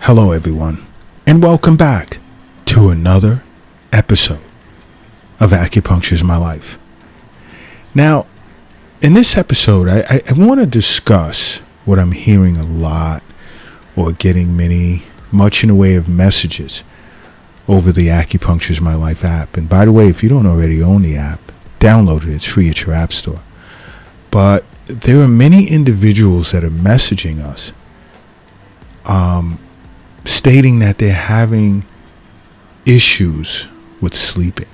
Hello, everyone, and welcome back to another episode of Acupuncture is My Life. Now, in this episode, I want to discuss what I'm hearing a lot or getting much in the way of messages over the Acupuncture is My Life app. And by the way, if you don't already own the app, download it. It's free at your app store. But there are many individuals that are messaging us stating that they're having issues with sleeping.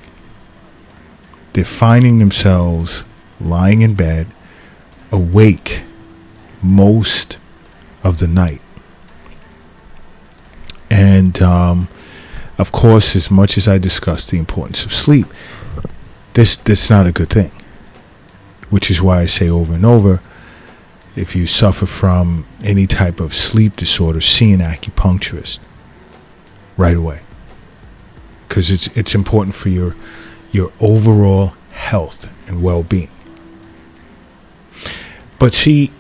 They're finding themselves lying in bed, awake most of the night. And, of course, as much as I discuss the importance of sleep, that's not a good thing. Which is why I say over and over, if you suffer from any type of sleep disorder, see an acupuncturist right away. Because it's important for your overall health and well-being. But see,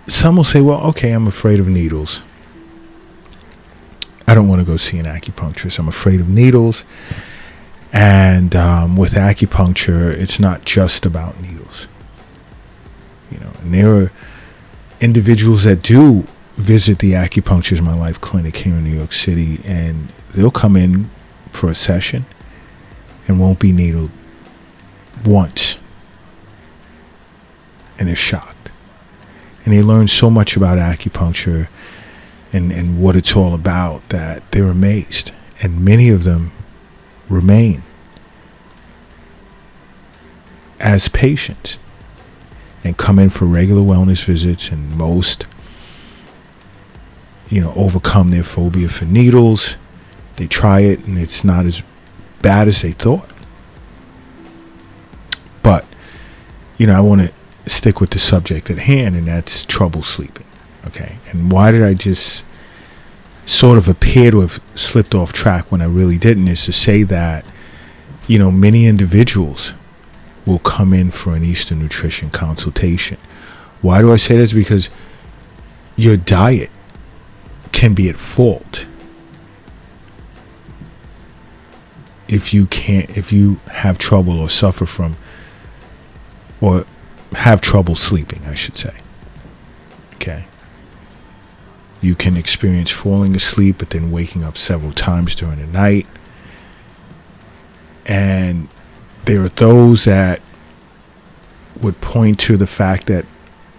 some will say, well, okay, I'm afraid of needles. I don't want to go see an acupuncturist. I'm afraid of needles. And with acupuncture, it's not just about needles. And there are individuals that do visit the Acupuncture is My Life clinic here in New York City, and they'll come in for a session and won't be needled once. And they're shocked. And they learn so much about acupuncture and what it's all about that they're amazed. And many of them remain as patients and come in for regular wellness visits, and most overcome their phobia for needles. They try it and it's not as bad as they thought. But I want to stick with the subject at hand, and that's trouble sleeping. Okay, and why did I just sort of appear to have slipped off track when I really didn't, is to say that many individuals will come in for an Eastern nutrition consultation. Why do I say this? Because your diet can be at fault if you have trouble or suffer from, or have trouble sleeping, I should say. Okay. You can experience falling asleep but then waking up several times during the night. And there are those that would point to the fact that,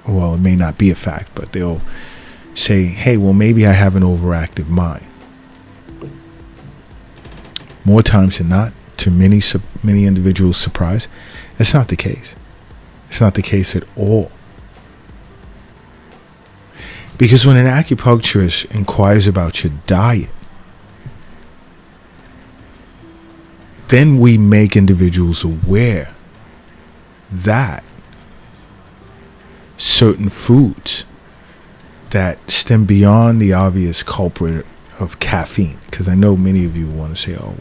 well, it may not be a fact, but they'll say, hey, well, maybe I have an overactive mind. More times than not, to many individuals' surprise, that's not the case. It's not the case at all. Because when an acupuncturist inquires about your diet, then we make individuals aware that certain foods that stem beyond the obvious culprit of caffeine, because I know many of you want to say, oh,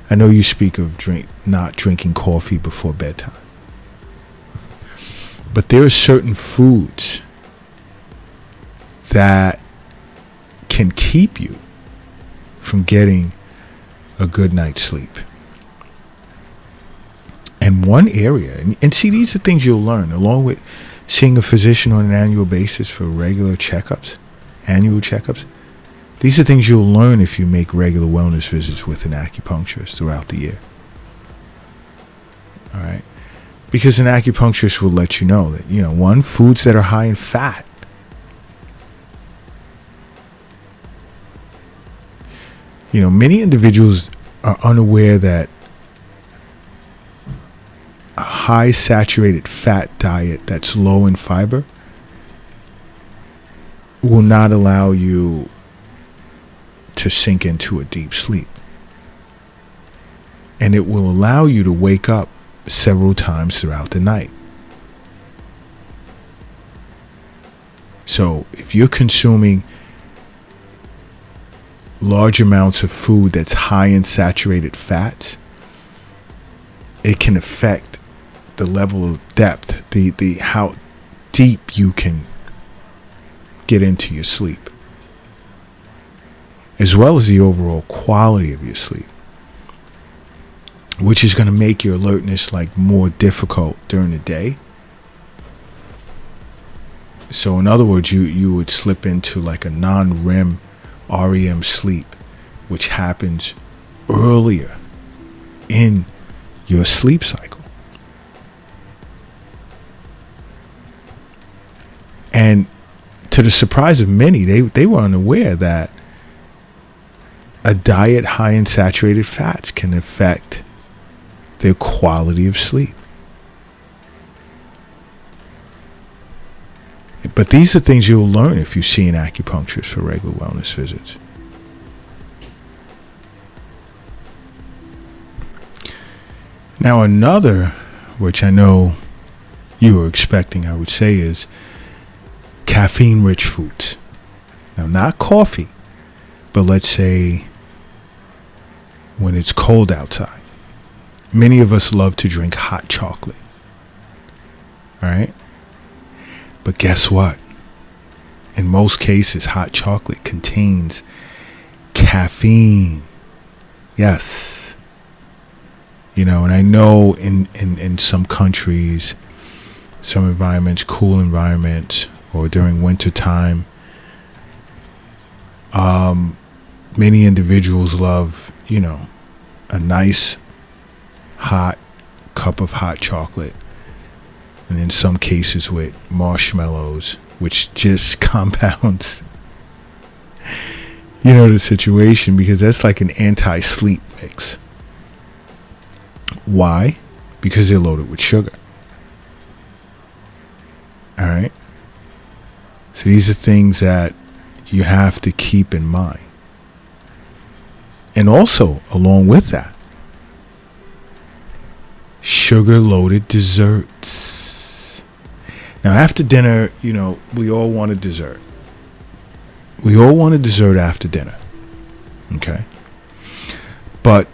I know you speak of not drinking coffee before bedtime. But there are certain foods that can keep you from getting a good night's sleep. And one area, and see, these are things you'll learn along with seeing a physician on an annual basis for regular annual checkups. These are things you'll learn if you make regular wellness visits with an acupuncturist throughout the year. All right? Because an acupuncturist will let you know that, one, foods that are high in fat. Many individuals are unaware that a high saturated fat diet that's low in fiber will not allow you to sink into a deep sleep. And it will allow you to wake up several times throughout the night. So if you're consuming large amounts of food that's high in saturated fats, it can affect the level of depth, the how deep you can get into your sleep. as well as the overall quality of your sleep, which is going to make your alertness like more difficult during the day. So in other words, you would slip into like a non-REM REM sleep, which happens earlier in your sleep cycle. And to the surprise of many, they were unaware that a diet high in saturated fats can affect their quality of sleep. But these are things you'll learn if you see an acupuncturist for regular wellness visits. Now another, which I know you were expecting, I would say, is caffeine-rich foods. Now, not coffee, but let's say when it's cold outside. Many of us love to drink hot chocolate. All right? But guess what? In most cases, hot chocolate contains caffeine. Yes. You know, and I know in some countries, some environments, cool environments, or during winter time, many individuals love, you know, a nice hot cup of hot chocolate, and in some cases with marshmallows, which just compounds, you know, the situation, because that's like an anti-sleep mix. Why? Because they're loaded with sugar. All right. So these are things that you have to keep in mind. And also, along with that, sugar-loaded desserts. Now, after dinner, you know, we all want a dessert. We all want a dessert after dinner. Okay? But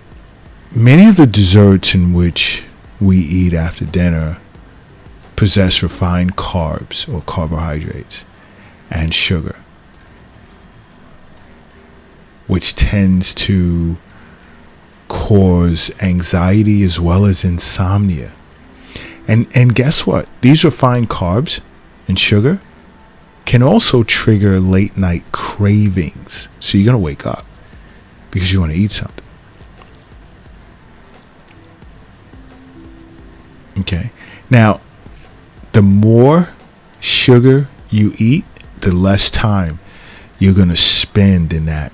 many of the desserts in which we eat after dinner possess refined carbs or carbohydrates and sugar, which tends to cause anxiety as well as insomnia. And guess what? These refined carbs and sugar can also trigger late night cravings. So you're going to wake up because you want to eat something. Okay. Now, the more sugar you eat, the less time you're going to spend in that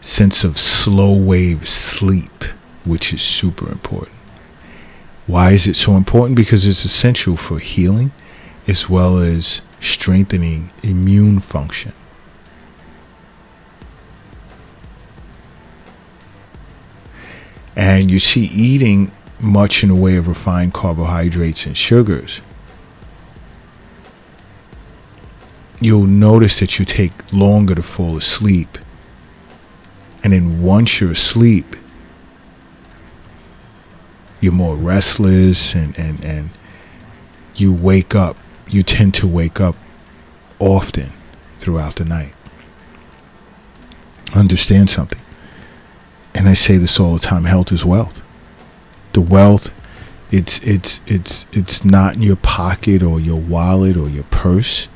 sense of slow wave sleep, which is super important. Why is it so important? Because it's essential for healing as well as strengthening immune function. And you see, eating much in the way of refined carbohydrates and sugars, you'll notice that you take longer to fall asleep. And then once you're asleep, you're more restless and you wake up. You tend to wake up often throughout the night. Understand something. And I say this all the time, health is wealth. The wealth, it's not in your pocket or your wallet or your purse.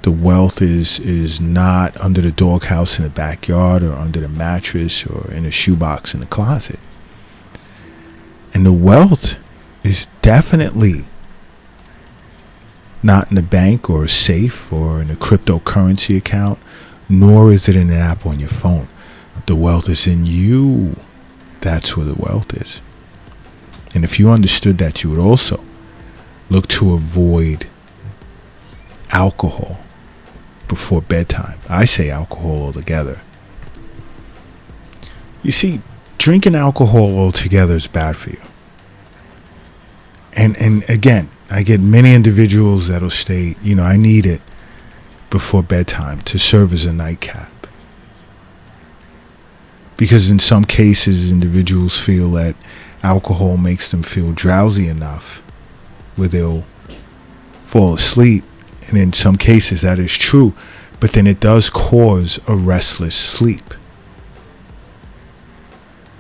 The wealth is not under the doghouse in the backyard or under the mattress or in a shoebox in the closet. And the wealth is definitely not in the bank or a safe or in a cryptocurrency account, nor is it in an app on your phone. The wealth is in you. That's where the wealth is. And if you understood that, you would also look to avoid alcohol before bedtime. I say alcohol altogether. You see, drinking alcohol altogether is bad for you. And again, I get many individuals that'll state, you know, I need it before bedtime to serve as a nightcap. Because in some cases, individuals feel that alcohol makes them feel drowsy enough where they'll fall asleep. And in some cases, that is true. But then it does cause a restless sleep.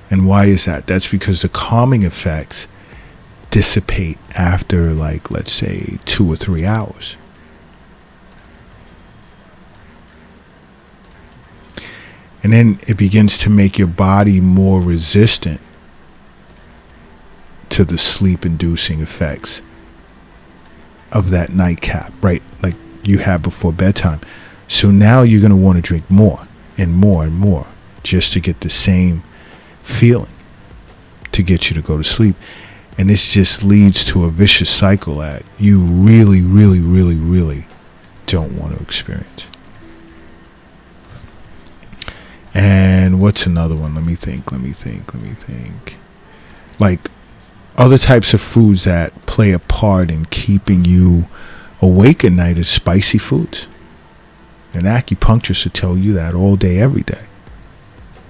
And why is that? That's because the calming effects dissipate after, like, let's say 2 or 3 hours. And then it begins to make your body more resistant to the sleep-inducing effects of that nightcap, right? Like you had before bedtime. So now you're going to want to drink more and more and more just to get the same feeling to get you to go to sleep. And this just leads to a vicious cycle that you really, really, really, really don't want to experience. And what's another one? Let me think. Like other types of foods that play a part in keeping you awake at night is spicy foods. An acupuncturist will tell you that all day, every day.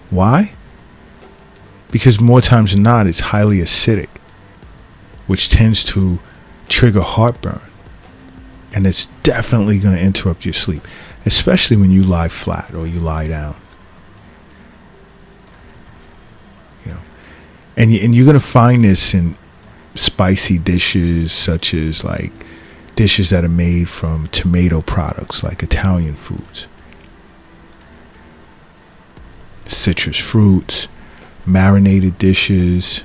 Why? Because more times than not, it's highly acidic, which tends to trigger heartburn. And it's definitely going to interrupt your sleep, especially when you lie flat or you lie down. You know, and you're going to find this in spicy dishes, such as like dishes that are made from tomato products, like Italian foods, citrus fruits, marinated dishes,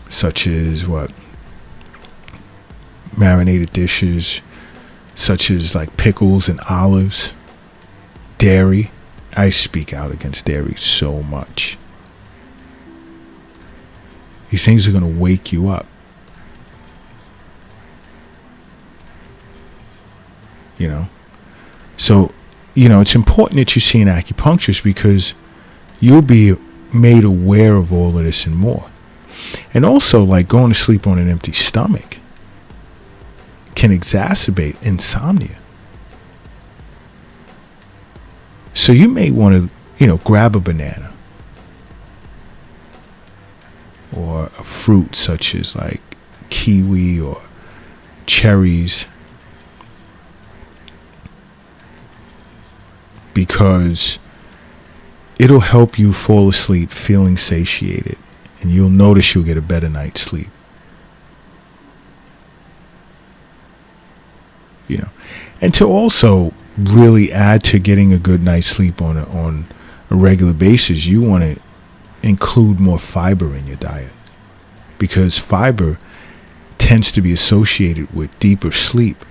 such as like pickles and olives, dairy. I speak out against dairy so much. These things are going to wake you up. You know? So, it's important that you see an acupuncturist because you'll be made aware of all of this and more. And also, like, going to sleep on an empty stomach can exacerbate insomnia. So you may want to, grab a banana or a fruit such as like kiwi or cherries, because it'll help you fall asleep feeling satiated, and you'll notice you'll get a better night's sleep. And to also really add to getting a good night's sleep on a regular basis, you want to include more fiber in your diet, because fiber tends to be associated with deeper sleep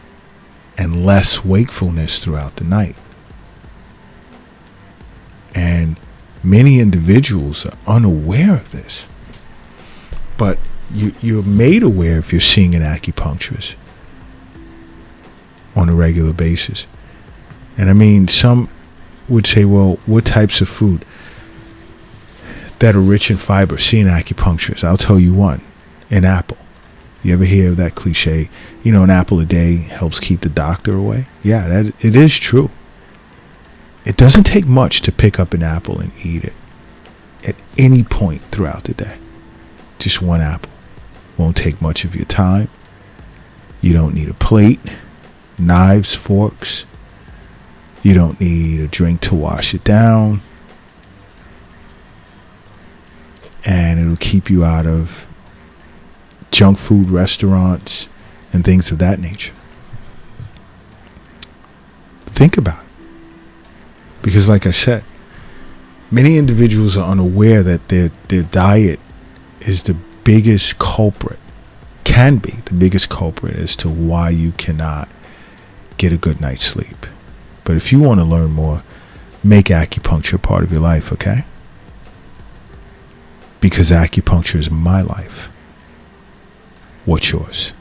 and less wakefulness throughout the night. And many individuals are unaware of this, but you're made aware if you're seeing an acupuncturist on a regular basis. And I mean, some would say, well, what types of food that are rich in fiber? See an acupuncturist. I'll tell you one: an apple. You ever hear of that cliche, an apple a day helps keep the doctor away? Yeah, it is true. It doesn't take much to pick up an apple and eat it at any point throughout the day. Just one apple. Won't take much of your time. You don't need a plate, knives, forks. You don't need a drink to wash it down. And it'll keep you out of junk food restaurants and things of that nature. Think about it. Because like I said, many individuals are unaware that their diet is the biggest culprit, can be the biggest culprit as to why you cannot get a good night's sleep. But if you want to learn more, make acupuncture part of your life, okay? Because acupuncture is my life. What's yours?